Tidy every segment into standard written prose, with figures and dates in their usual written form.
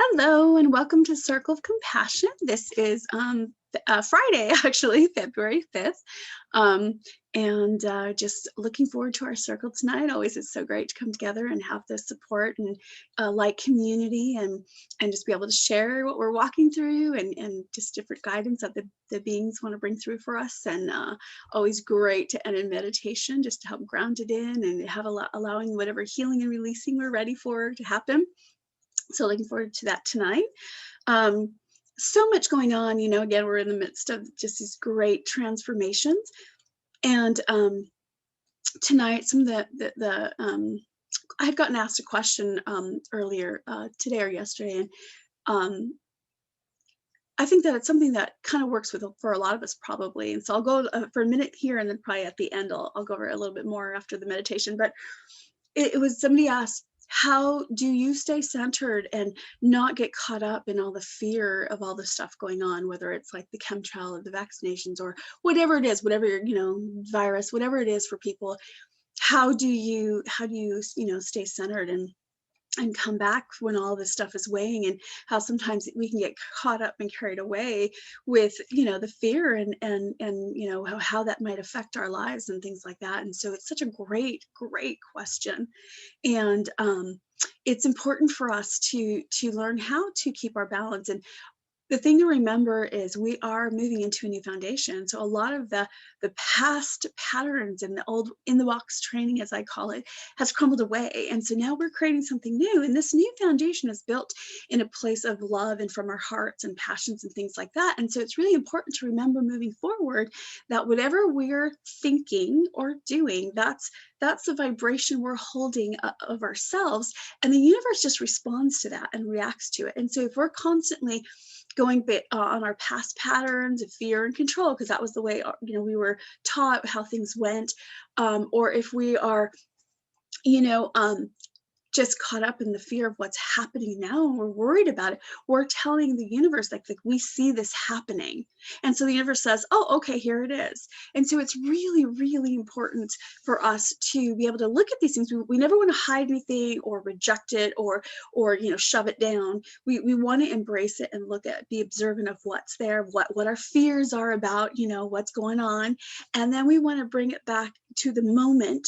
Hello and welcome to Circle of Compassion. This is Friday, actually, February 5th. Um, and just looking forward to our circle tonight. Always it's so great to come together and have the support and like community and just be able to share what we're walking through and just different guidance that the beings want to bring through for us. And always great to end in meditation just to help ground it in and have allowing whatever healing and releasing we're ready for to happen. So looking forward to that tonight. Um, so much going on, again, we're in the midst of just these great transformations. And tonight, some of I had gotten asked a question earlier today or yesterday, and um, I think that it's something that kind of works for a lot of us probably. And so I'll go for a minute here, and then probably at the end I'll go over a little bit more after the meditation. But it was somebody asked, how do you stay centered and not get caught up in all the fear of all the stuff going on, whether it's like the chemtrail or the vaccinations or whatever it is, whatever, virus, whatever it is for people. How do you stay centered and come back when all this stuff is weighing, and how sometimes we can get caught up and carried away with the fear and how that might affect our lives and things like that. And so it's such a great question. And it's important for us to learn how to keep our balance. And the thing to remember is we are moving into a new foundation. So a lot of the past patterns and the old in the box training, as I call it, has crumbled away. And so now we're creating something new. And this new foundation is built in a place of love and from our hearts and passions and things like that. And so it's really important to remember moving forward that whatever we're thinking or doing, that's the vibration we're holding of ourselves. And the universe just responds to that and reacts to it. And so if we're constantly going on our past patterns of fear and control, because that was the way we were taught how things went, or if we are you know just caught up in the fear of what's happening now and we're worried about it, we're telling the universe like we see this happening. And so the universe says, oh, okay, here it is. And so it's really important for us to be able to look at these things. We never want to hide anything or reject it or shove it down. We want to embrace it and be observant of what's there, what our fears are about, what's going on. And then we want to bring it back to the moment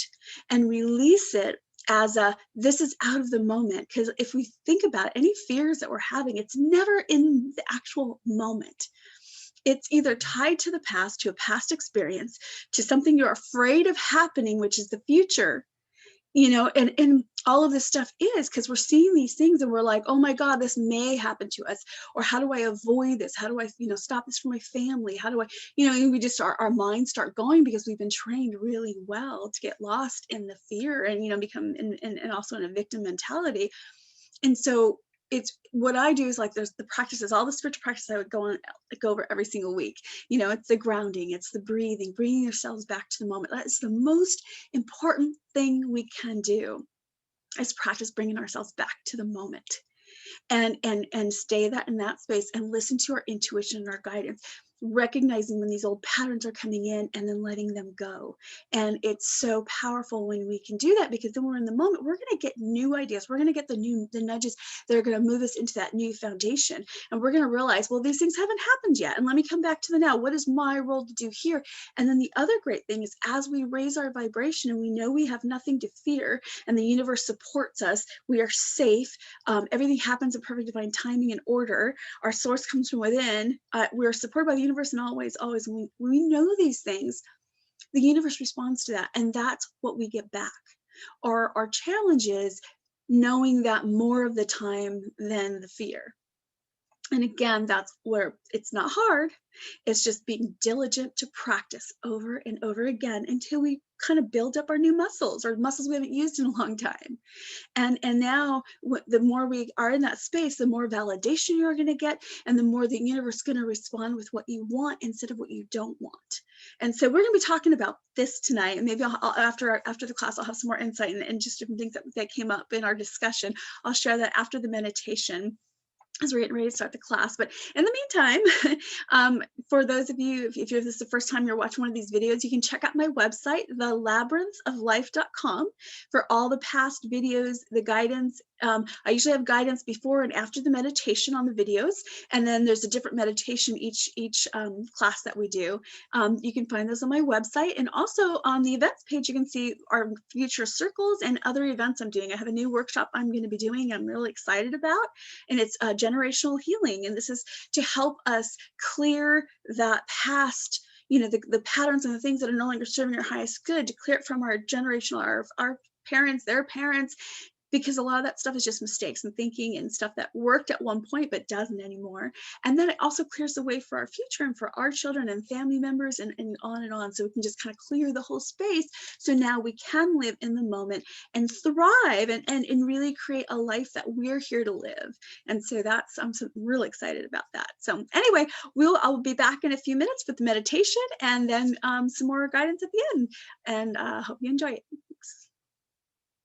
and release it as this is out of the moment. Because if we think about it, any fears that we're having, it's never in the actual moment. It's either tied to the past, to a past experience, to something you're afraid of happening, which is the future. And all of this stuff is because we're seeing these things and we're like, oh my God, this may happen to us. Or how do I avoid this? How do I, stop this from my family? How do I, and we just, our minds start going because we've been trained really well to get lost in the fear and become, and also in a victim mentality. And so it's what I do is like there's the practices, all the spiritual practices I would go over every single week. It's the grounding, it's the breathing, bringing yourselves back to the moment. That's the most important thing we can do, is practice bringing ourselves back to the moment and stay that in that space and listen to our intuition and our guidance, recognizing when these old patterns are coming in and then letting them go. And it's so powerful when we can do that, because then we're in the moment, we're going to get new ideas, we're going to get the nudges that are going to move us into that new foundation. And we're going to realize, well, these things haven't happened yet, and let me come back to the now. What is my role to do here? And then the other great thing is, as we raise our vibration and we know we have nothing to fear and the universe supports us, we are safe, everything happens in perfect divine timing and order, our source comes from within, we're supported by the universe, and always when we know these things, the universe responds to that, and that's what we get back. Our challenge is knowing that more of the time than the fear. And again, that's where it's not hard. It's just being diligent to practice over and over again until we kind of build up our new muscles, or muscles we haven't used in a long time. And now the more we are in that space, the more validation you're going to get, and the more the universe is going to respond with what you want instead of what you don't want. And so we're going to be talking about this tonight, and maybe after the class I'll have some more insight and just different things that came up in our discussion. I'll share that after the meditation. as we're getting ready to start the class. But in the meantime, for those of you, if this is the first time you're watching one of these videos, you can check out my website, thelabyrinthoflife.com, for all the past videos, the guidance. I usually have guidance before and after the meditation on the videos, and then there's a different meditation each class that we do. You can find those on my website, and also on the events page, you can see our future circles and other events I'm doing. I have a new workshop I'm going to be doing I'm really excited about, and it's generational healing. And this is to help us clear that past, the patterns and the things that are no longer serving our highest good, to clear it from our generational, our parents, their parents, because a lot of that stuff is just mistakes and thinking and stuff that worked at one point but doesn't anymore. And then it also clears the way for our future and for our children and family members, and on and on. So we can just kind of clear the whole space, so now we can live in the moment and thrive and really create a life that we're here to live. And so I'm really excited about that. So anyway, I'll be back in a few minutes with the meditation, and then some more guidance at the end, and hope you enjoy it. Thanks.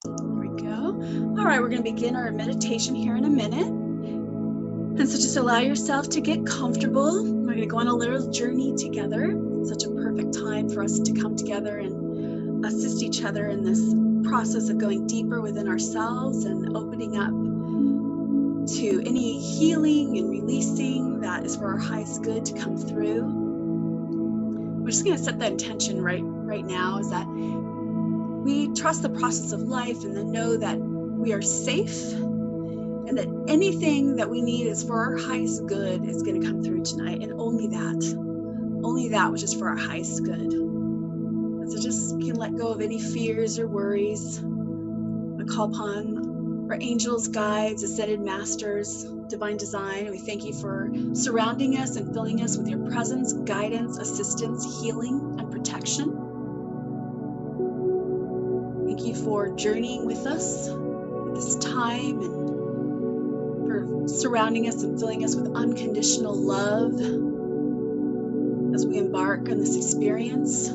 Here we go. All right, we're going to begin our meditation here in a minute. And so just allow yourself to get comfortable. We're going to go on a little journey together. It's such a perfect time for us to come together and assist each other in this process of going deeper within ourselves and opening up to any healing and releasing that is for our highest good to come through. We're just going to set that intention right now, is that we trust the process of life, and then know that we are safe, and that anything that we need is for our highest good is going to come through tonight, and only that which is for our highest good. And so just we can let go of any fears or worries. We call upon our angels, guides, ascended masters, divine design, and we thank you for surrounding us and filling us with your presence, guidance, assistance, healing, and protection. Thank you for journeying with us at this time, and for surrounding us and filling us with unconditional love as we embark on this experience.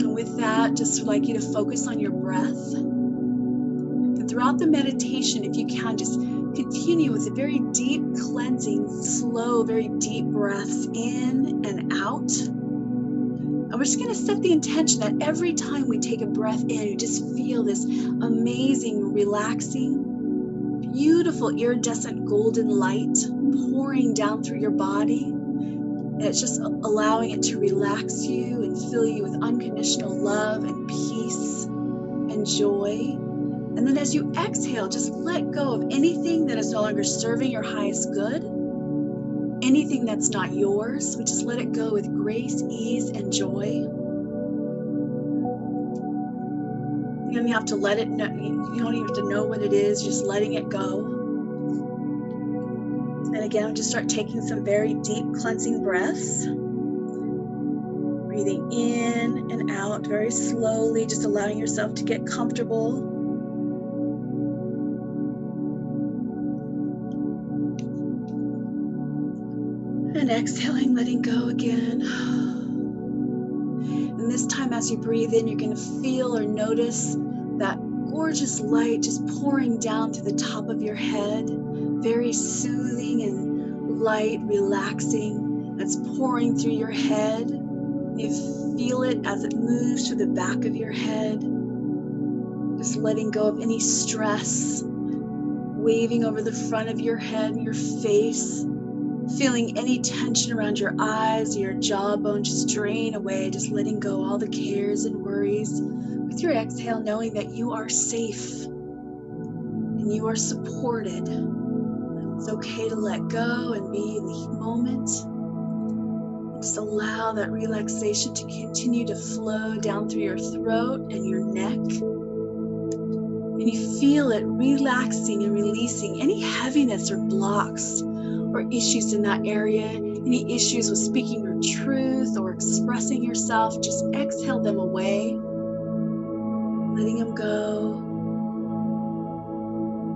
And with that, just would like you to focus on your breath. And throughout the meditation, if you can, just continue with a very deep cleansing, slow, very deep breaths in and out. And we're just going to set the intention that every time we take a breath in, you just feel this amazing, relaxing, beautiful, iridescent golden light pouring down through your body. And it's just allowing it to relax you and fill you with unconditional love and peace and joy. And then as you exhale, just let go of anything that is no longer serving your highest good. Anything that's not yours, we just let it go with grace, ease, and joy. You don't have to let it know, you don't even have to know what it is, just letting it go. And again, just start taking some very deep cleansing breaths. Breathing in and out very slowly, just allowing yourself to get comfortable. And exhaling, letting go again. And this time as you breathe in, you're going to feel or notice that gorgeous light just pouring down to the top of your head. Very soothing and light, relaxing. That's pouring through your head. You feel it as it moves to the back of your head. Just letting go of any stress, waving over the front of your head and your face. Feeling any tension around your eyes, your jawbone just drain away, just letting go all the cares and worries. With your exhale, knowing that you are safe and you are supported. It's okay to let go and be in the moment. Just allow that relaxation to continue to flow down through your throat and your neck. And you feel it relaxing and releasing any heaviness or blocks or issues in that area, any issues with speaking your truth or expressing yourself, just exhale them away, letting them go.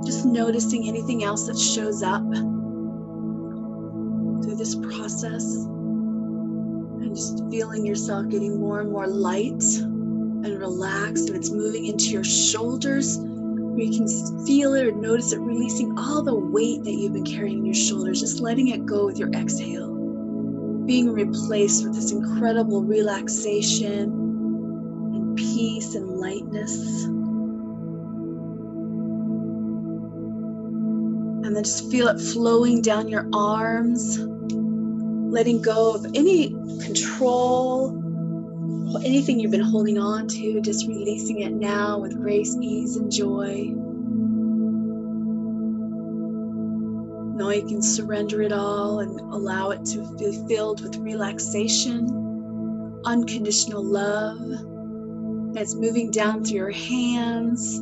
Just noticing anything else that shows up through this process, and just feeling yourself getting more and more light and relaxed, and it's moving into your shoulders, where you can feel it or notice it releasing all the weight that you've been carrying in your shoulders, just letting it go with your exhale, being replaced with this incredible relaxation and peace and lightness. And then just feel it flowing down your arms, letting go of any control, anything you've been holding on to, just releasing it now with grace, ease, and joy. Now you can surrender it all and allow it to be filled with relaxation, unconditional love. And it's moving down through your hands,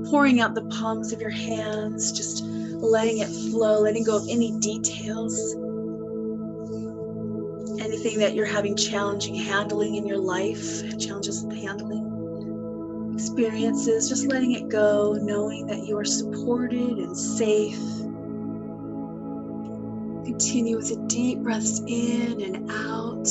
pouring out the palms of your hands, just letting it flow, letting go of any details, anything that you're having challenging handling in your life, challenges with handling experiences, just letting it go, knowing that you are supported and safe. Continue with the deep breaths in and out,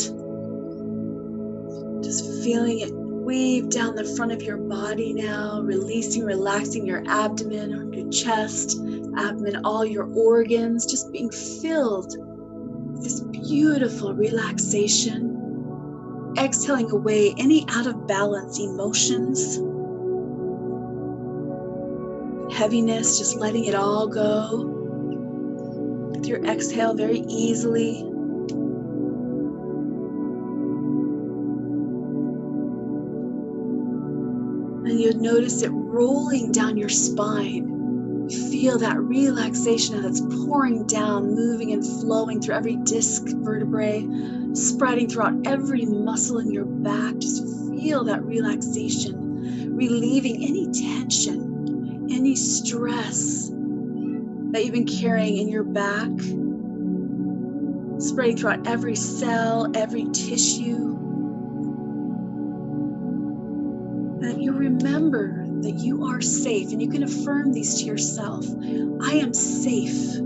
just feeling it weave down the front of your body now, releasing, relaxing your abdomen or your chest, abdomen, all your organs, just being filled with this beautiful relaxation. Exhaling away any out of balance emotions, heaviness, just letting it all go with your exhale very easily. And you'll notice it rolling down your spine. You feel that relaxation as it's pouring down, moving and flowing through every disc vertebrae, spreading throughout every muscle in your back. Just feel that relaxation, relieving any tension, any stress that you've been carrying in your back, spreading throughout every cell, every tissue. And you remember that you are safe, and you can affirm these to yourself. I am safe.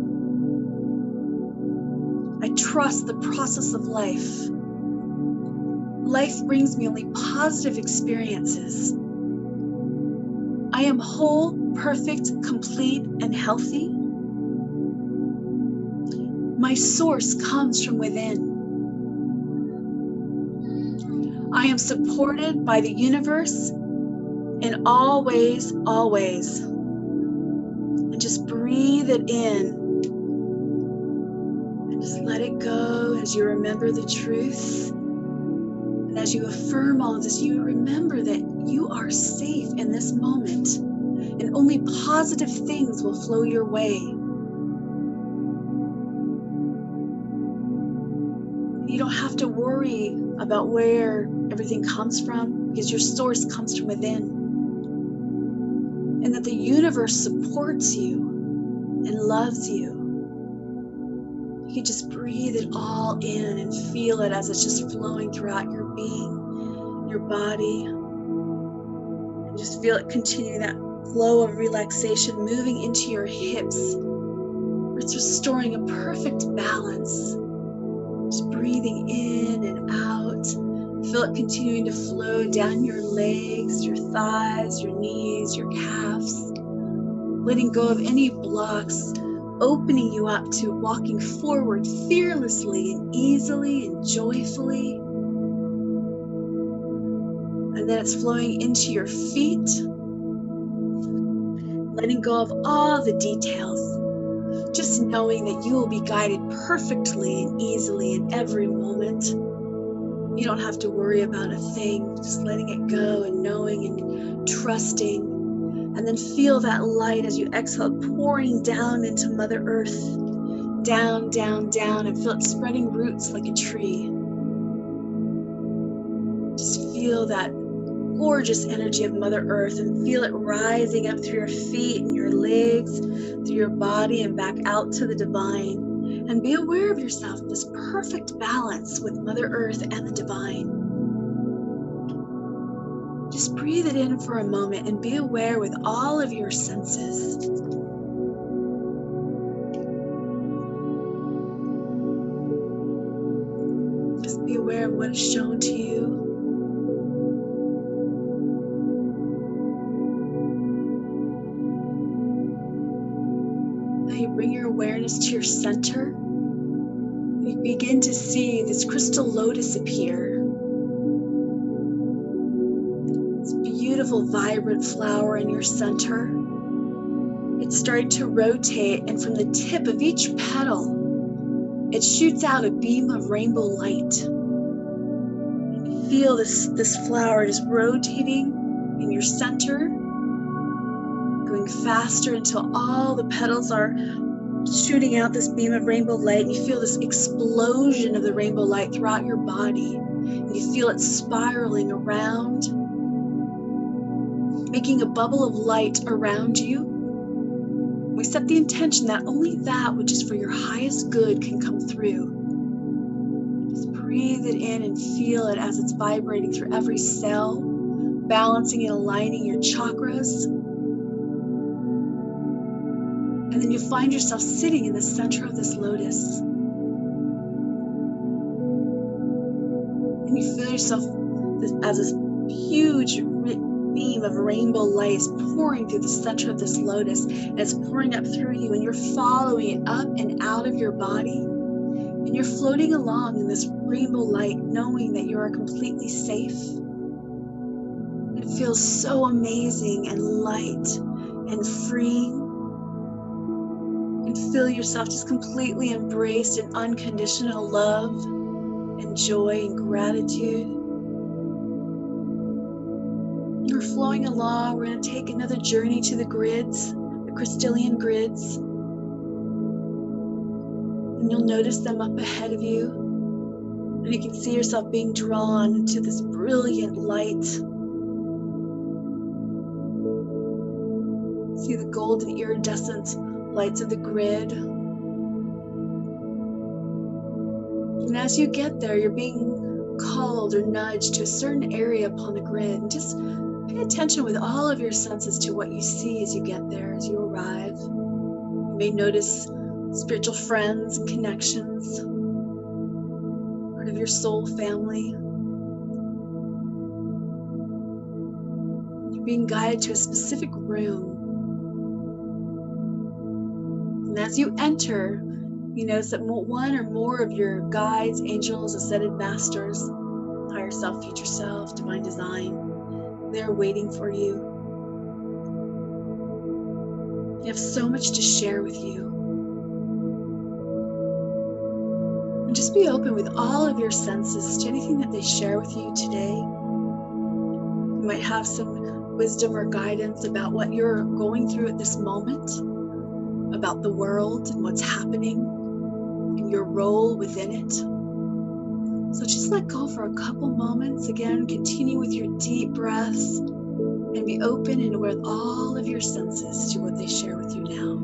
I trust the process of life. Life brings me only positive experiences. I am whole, perfect, complete, and healthy. My source comes from within. I am supported by the universe in all ways, always. And just breathe it in. And just let it go as you remember the truth. And as you affirm all of this, you remember that you are safe in this moment. And only positive things will flow your way. You don't have to worry about where everything comes from, because your source comes from within. And that the universe supports you and loves you. You can just breathe it all in and feel it as it's just flowing throughout your being, your body. And just feel it continue, that flow of relaxation moving into your hips, where it's restoring a perfect balance. Just breathing in and out. Feel it continuing to flow down your legs, your thighs, your knees, your calves. Letting go of any blocks, opening you up to walking forward fearlessly and easily and joyfully. And then it's flowing into your feet. Letting go of all the details. Just knowing that you will be guided perfectly and easily in every moment. You don't have to worry about a thing, just letting it go and knowing and trusting. And then feel that light as you exhale, pouring down into Mother Earth. Down, down, down, and feel it spreading roots like a tree. Just feel that gorgeous energy of Mother Earth and feel it rising up through your feet and your legs, through your body and back out to the divine. And be aware of yourself in this perfect balance with Mother Earth and the divine. Just breathe it in for a moment and be aware with all of your senses. Just be aware of what is shown to you. you bring your awareness to your center, you begin to see this crystal lotus appear. This beautiful, vibrant flower in your center. It's starting to rotate, and from the tip of each petal, it shoots out a beam of rainbow light. And feel this flower just rotating in your center, going faster until all the petals are shooting out this beam of rainbow light. And you feel this explosion of the rainbow light throughout your body. And you feel it spiraling around, making a bubble of light around you. We set the intention that only that which is for your highest good can come through. Just breathe it in and feel it as it's vibrating through every cell, balancing and aligning your chakras. And then you find yourself sitting in the center of this lotus. And you feel yourself as this huge beam of rainbow light is pouring through the center of this lotus, and it's pouring up through you, and you're following it up and out of your body, and you're floating along in this rainbow light, knowing that you are completely safe. It feels so amazing and light and freeing, and feel yourself just completely embraced in unconditional love and joy and gratitude. We're flowing along. We're going to take another journey to the grids, the crystalline grids. And you'll notice them up ahead of you. And you can see yourself being drawn to this brilliant light. See the golden iridescent lights of the grid. And as you get there, you're being called or nudged to a certain area upon the grid. And just pay attention with all of your senses to what you see as you get there, as you arrive. You may notice spiritual friends and connections, part of your soul family. You're being guided to a specific room. And as you enter, you notice that one or more of your guides, angels, ascended masters, higher self, future self, divine design, they're waiting for you. They have so much to share with you. And just be open with all of your senses to anything that they share with you today. You might have some wisdom or guidance about what you're going through at this moment, about the world and what's happening, and your role within it. So just let go for a couple moments. Again, continue with your deep breaths and be open and aware with all of your senses to what they share with you now.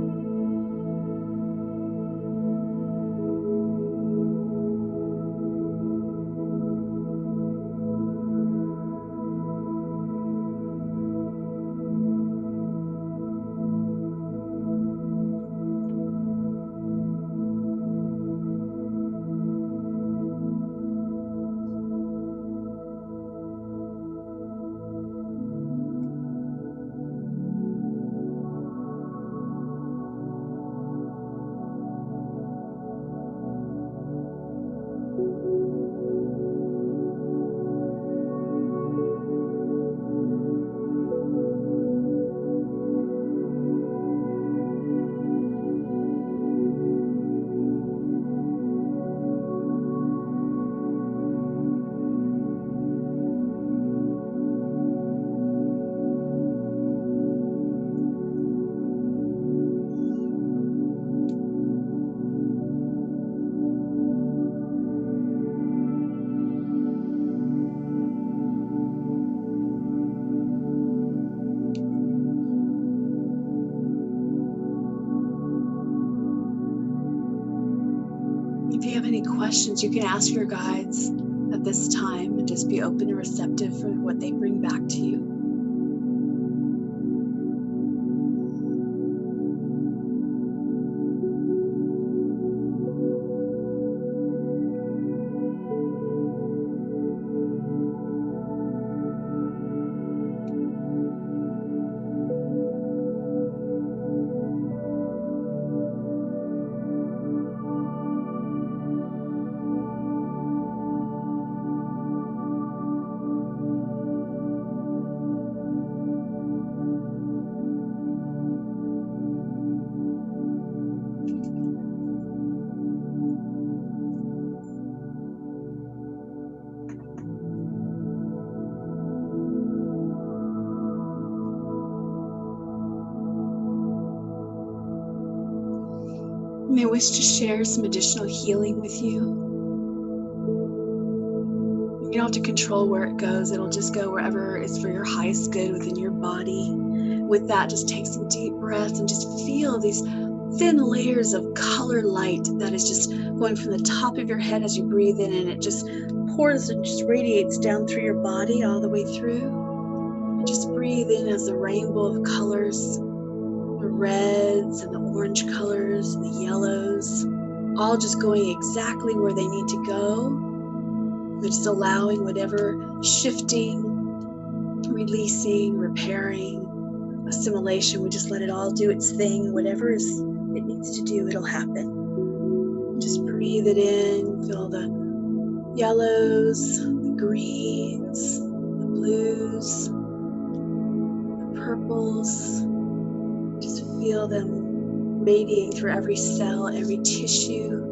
If you have any questions, you can ask your guides at this time and just be open and receptive for what they bring back to you. You may wish to share some additional healing with you. You don't have to control where it goes. It'll just go wherever is for your highest good within your body. With that, just take some deep breaths and just feel these thin layers of color light that is just going from the top of your head as you breathe in, and it just pours and just radiates down through your body all the way through. And just breathe in as the rainbow of colors, the reds and the orange colors and the yellows, all just going exactly where they need to go. We're just allowing whatever shifting, releasing, repairing, assimilation, we just let it all do its thing. Whatever it needs to do, it'll happen. Just breathe it in, feel the yellows, the greens, the blues, the purples. Just feel them radiating through every cell, every tissue.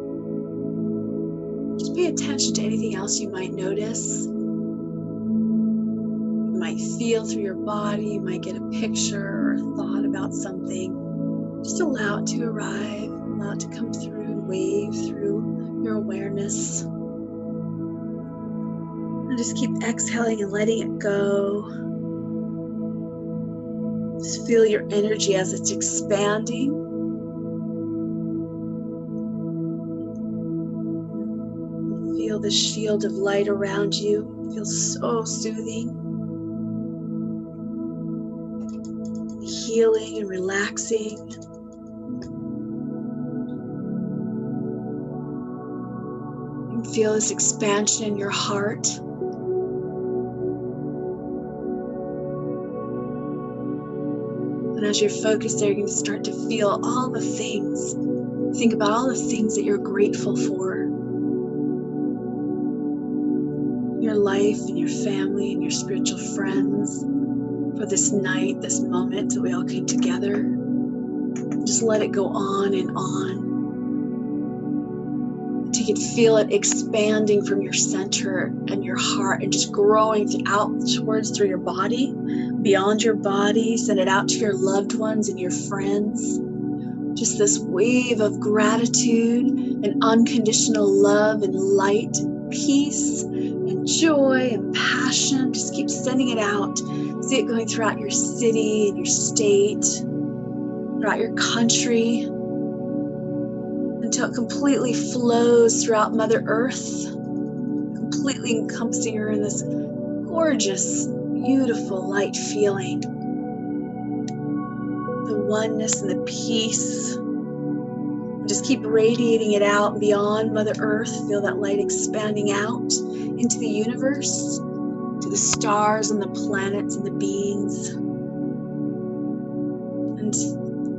Just pay attention to anything else you might notice. You might feel through your body, you might get a picture or a thought about something. Just allow it to arrive, allow it to come through and wave through your awareness. And just keep exhaling and letting it go. Just feel your energy as it's expanding. Feel the shield of light around you. It feels so soothing, healing and relaxing. You can feel this expansion in your heart. And as you're focused there, you're going to start to feel all the things. Think about all the things that you're grateful for. Your life and your family and your spiritual friends, for this night, this moment that we all came together. Just let it go on and on. Until you can feel it expanding from your center and your heart and just growing outwards through your body, beyond your body. Send it out to your loved ones and your friends. Just this wave of gratitude and unconditional love and light, peace and joy and passion. Just keep sending it out. See it going throughout your city and your state, throughout your country, until it completely flows throughout Mother Earth, completely encompassing her in this gorgeous, beautiful light feeling. The oneness and the peace. Just keep radiating it out beyond Mother Earth. Feel that light expanding out into the universe, to the stars and the planets and the beings. And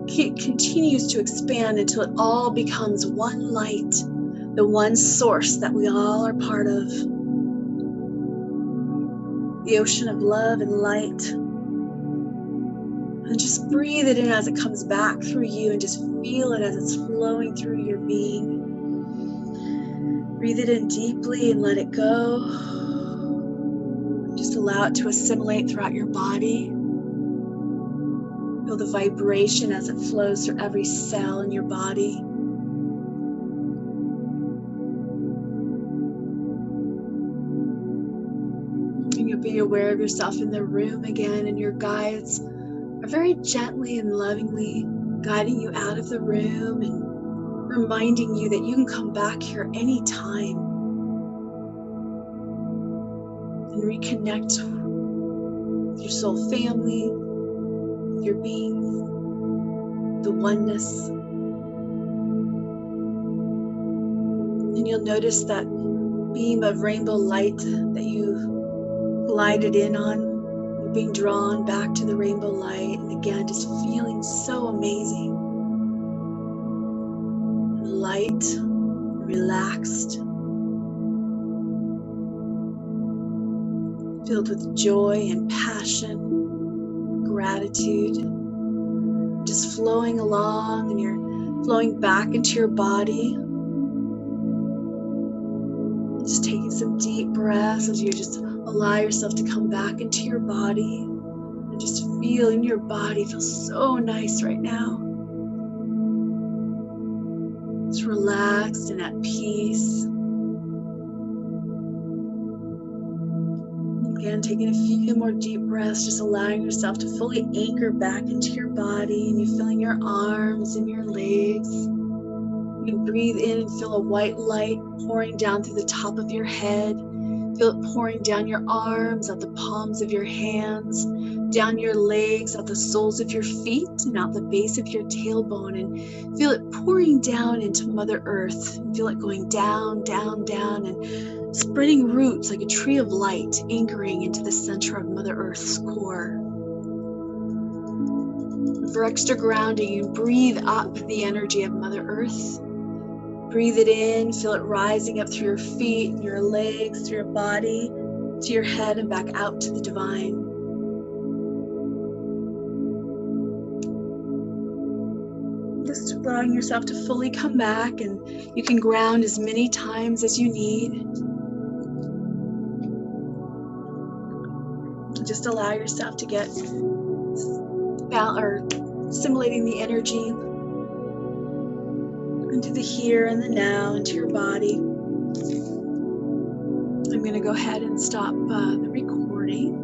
it continues to expand until it all becomes one light, the one source that we all are part of. The ocean of love and light. And just breathe it in as it comes back through you, and just feel it as it's flowing through your being. Breathe it in deeply and let it go. Just allow it to assimilate throughout your body. Feel the vibration as it flows through every cell in your body. And you'll be aware of yourself in the room again, and your guides are very gently and lovingly guiding you out of the room and reminding you that you can come back here anytime and reconnect with your soul family, with your being, the oneness. And you'll notice that beam of rainbow light that you glided in on. You're being drawn back to the rainbow light, and again, just feeling so amazing. Light, relaxed, filled with joy and passion, gratitude, just flowing along, and you're flowing back into your body. Just taking some deep breaths as you just allow yourself to come back into your body, and just feeling your body feel so nice right now. just relaxed and at peace. Again, taking a few more deep breaths, just allowing yourself to fully anchor back into your body, and you feeling your arms and your legs. You breathe in and feel a white light pouring down through the top of your head. Feel it pouring down your arms, out the palms of your hands, down your legs, out the soles of your feet, and out the base of your tailbone. And feel it pouring down into Mother Earth. And feel it going down, down, down, and spreading roots like a tree of light, anchoring into the center of Mother Earth's core. For extra grounding, you breathe up the energy of Mother Earth. Breathe it in, feel it rising up through your feet and your legs, through your body, to your head and back out to the divine. Just allowing yourself to fully come back, and you can ground as many times as you need. Just allow yourself to get assimilating the energy into the here and the now, into your body. I'm going to go ahead and stop the recording.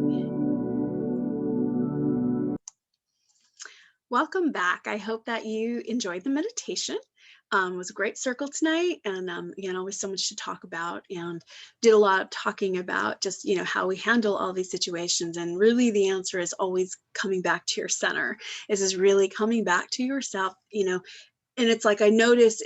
Welcome back. I hope that you enjoyed the meditation. It was a great circle tonight, and again, always so much to talk about, and did a lot of talking about just, you know, how we handle all these situations. And really the answer is always coming back to your center. This is really coming back to yourself, you know. And it's like I notice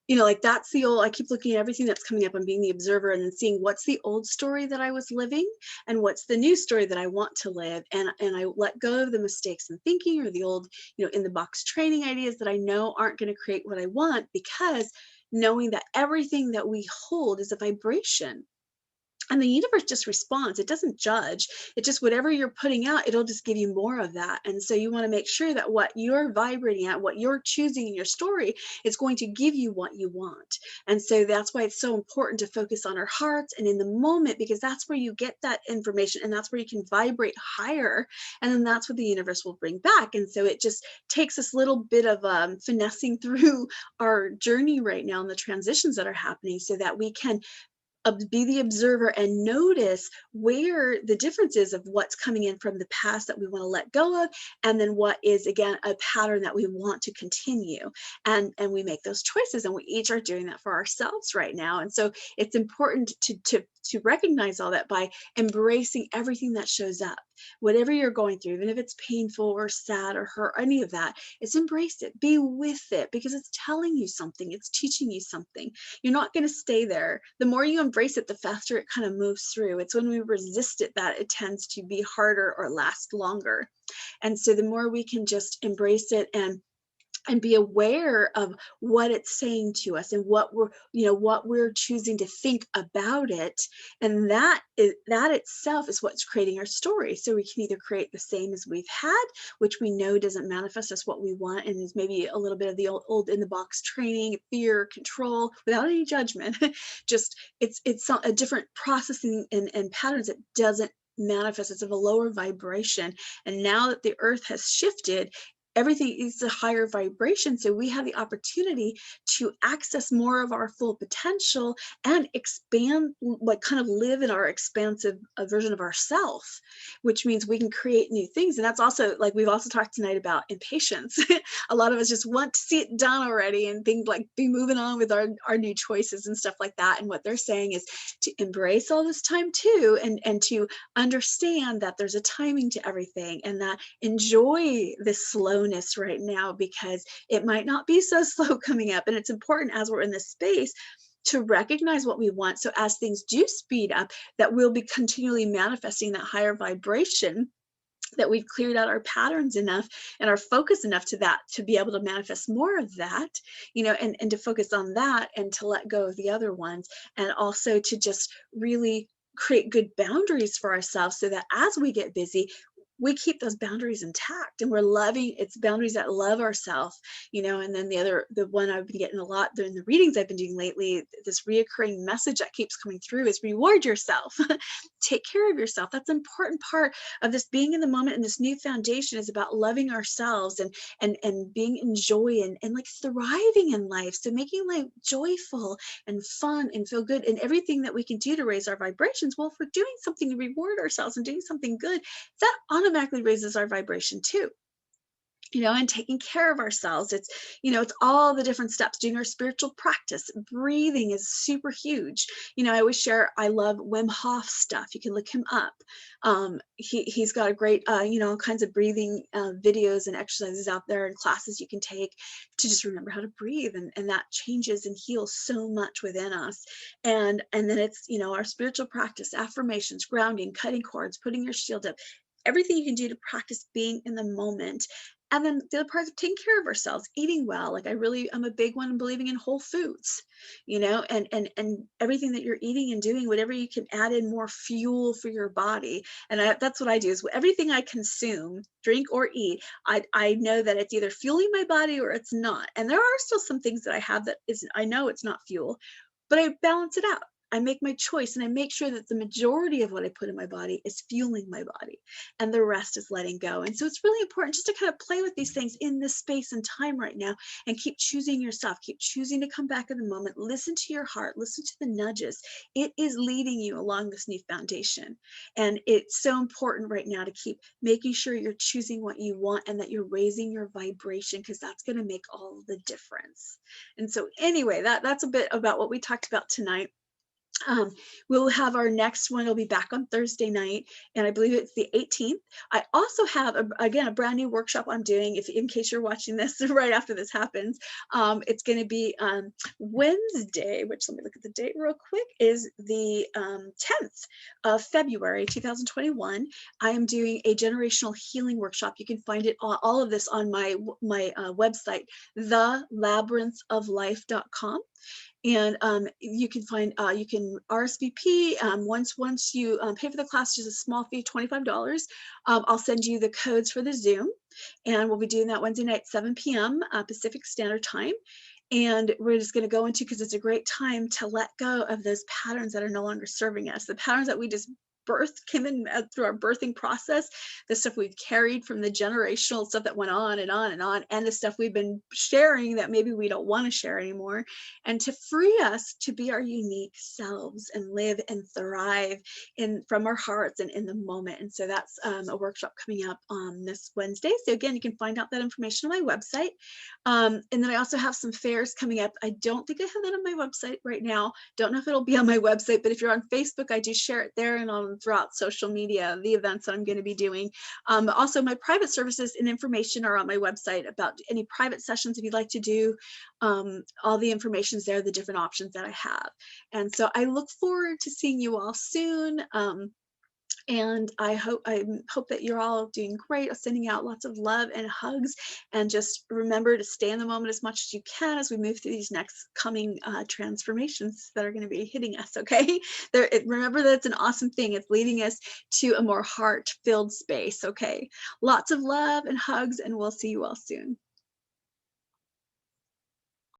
you know, like that's the old, I keep looking at everything that's coming up and being the observer, and then seeing what's the old story that I was living and what's the new story that I want to live. And I let go of the mistakes in thinking, or the old, you know, in the box training ideas that I know aren't going to create what I want, because knowing that everything that we hold is a vibration. And the universe just responds. It doesn't judge. It just, whatever you're putting out, it'll just give you more of that. And so you want to make sure that what you're vibrating at, what you're choosing in your story, is going to give you what you want. And so that's why it's so important to focus on our hearts and in the moment, because that's where you get that information, and that's where you can vibrate higher. And then that's what the universe will bring back. And so it just takes this little bit of finessing through our journey right now and the transitions that are happening, so that we can be the observer and notice where the difference is of what's coming in from the past that we want to let go of, and then what is, again, a pattern that we want to continue. And we make those choices, and we each are doing that for ourselves right now. And so it's important to recognize all that by embracing everything that shows up. Whatever you're going through, even if it's painful or sad or hurt, any of that, it's embrace it, be with it, because it's telling you something, it's teaching you something. You're not going to stay there. The more you embrace it, the faster it kind of moves through. It's when we resist it that it tends to be harder or last longer. And so the more we can just embrace it and be aware of what it's saying to us, and what we're choosing to think about it, and that itself is what's creating our story. So we can either create the same as we've had, which we know doesn't manifest as what we want, and is maybe a little bit of the old in the box training, fear, control, without any judgment. Just it's a different processing and patterns that doesn't manifest. It's of a lower vibration. And now that the earth has shifted, everything is a higher vibration. So we have the opportunity to access more of our full potential and expand, like kind of live in our expansive version of ourself, which means we can create new things. And that's also, like we've also talked tonight about impatience. A lot of us just want to see it done already, and things like be moving on with our new choices and stuff like that. And what they're saying is to embrace all this time too, and to understand that there's a timing to everything, and that enjoy this slowness right now, because it might not be so slow coming up. And it's important, as we're in this space, to recognize what we want, so as things do speed up, that we'll be continually manifesting that higher vibration, that we've cleared out our patterns enough and our focus enough to that, to be able to manifest more of that, you know, and to focus on that, and to let go of the other ones. And also to just really create good boundaries for ourselves, so that as we get busy, we keep those boundaries intact, and we're loving, it's boundaries that love ourselves, and then the one I've been getting a lot in the readings I've been doing lately, this reoccurring message that keeps coming through is reward yourself. Take care of yourself. That's an important part of this being in the moment, and this new foundation is about loving ourselves and being in joy and like thriving in life. So making life joyful and fun and feel good, and everything that we can do to raise our vibrations. Well, if we're doing something to reward ourselves and doing something good, that automatically raises our vibration too. And taking care of ourselves. It's all the different steps, doing our spiritual practice. Breathing is super huge. I always share, I love Wim Hof stuff. You can look him up. He's got a great, all kinds of breathing videos and exercises out there and classes you can take to just remember how to breathe. And that changes and heals so much within us. And then it's, our spiritual practice, affirmations, grounding, cutting cords, putting your shield up, everything you can do to practice being in the moment. And then the other part is taking care of ourselves, eating well. Like I'm a big one in believing in whole foods, and everything that you're eating and doing, whatever you can add in more fuel for your body. And that's what I do, is everything I consume, drink or eat, I know that it's either fueling my body or it's not. And there are still some things that I have that is, I know it's not fuel, but I balance it out. I make my choice, and I make sure that the majority of what I put in my body is fueling my body and the rest is letting go. And so it's really important just to kind of play with these things in this space and time right now, and keep choosing yourself, keep choosing to come back in the moment, listen to your heart, listen to the nudges. It is leading you along this new foundation. And it's so important right now to keep making sure you're choosing what you want and that you're raising your vibration, because that's going to make all the difference. And so anyway, that's a bit about what we talked about tonight. Um, we'll have our next one. It'll be back on Thursday night, and I believe it's the 18th. I also have again a brand new workshop I'm doing. If in case you're watching this right after this happens, it's going to be Wednesday. Which, let me look at the date real quick. Is the 10th of February 2021. I am doing a generational healing workshop. You can find it all of this on my website, thelabyrinthoflife.com. And you can find, you can RSVP once you pay for the class, just a small fee, $25. I'll send you the codes for the Zoom, and we'll be doing that Wednesday night, 7 p.m. Pacific Standard Time. And we're just going to go into, because it's a great time to let go of those patterns that are no longer serving us, the patterns that we just came in through our birthing process, the stuff we've carried from the generational stuff that went on and on and on, and the stuff we've been sharing that maybe we don't want to share anymore, and to free us to be our unique selves and live and thrive from our hearts and in the moment. And so that's a workshop coming up on this Wednesday. So again, you can find out that information on my website. And then I also have some fairs coming up. I don't think I have that on my website right now. Don't know if it'll be on my website, but if you're on Facebook, I do share it there, and on throughout social media, the events that I'm going to be doing. Also, my private services and information are on my website about any private sessions if you'd like to do. All the information's there, the different options that I have. And so I look forward to seeing you all soon. And I hope that you're all doing great. Sending out lots of love and hugs, and just remember to stay in the moment as much as you can as we move through these next coming transformations that are going to be hitting us. Okay, remember that it's an awesome thing. It's leading us to a more heart-filled space. Okay, lots of love and hugs, and we'll see you all soon.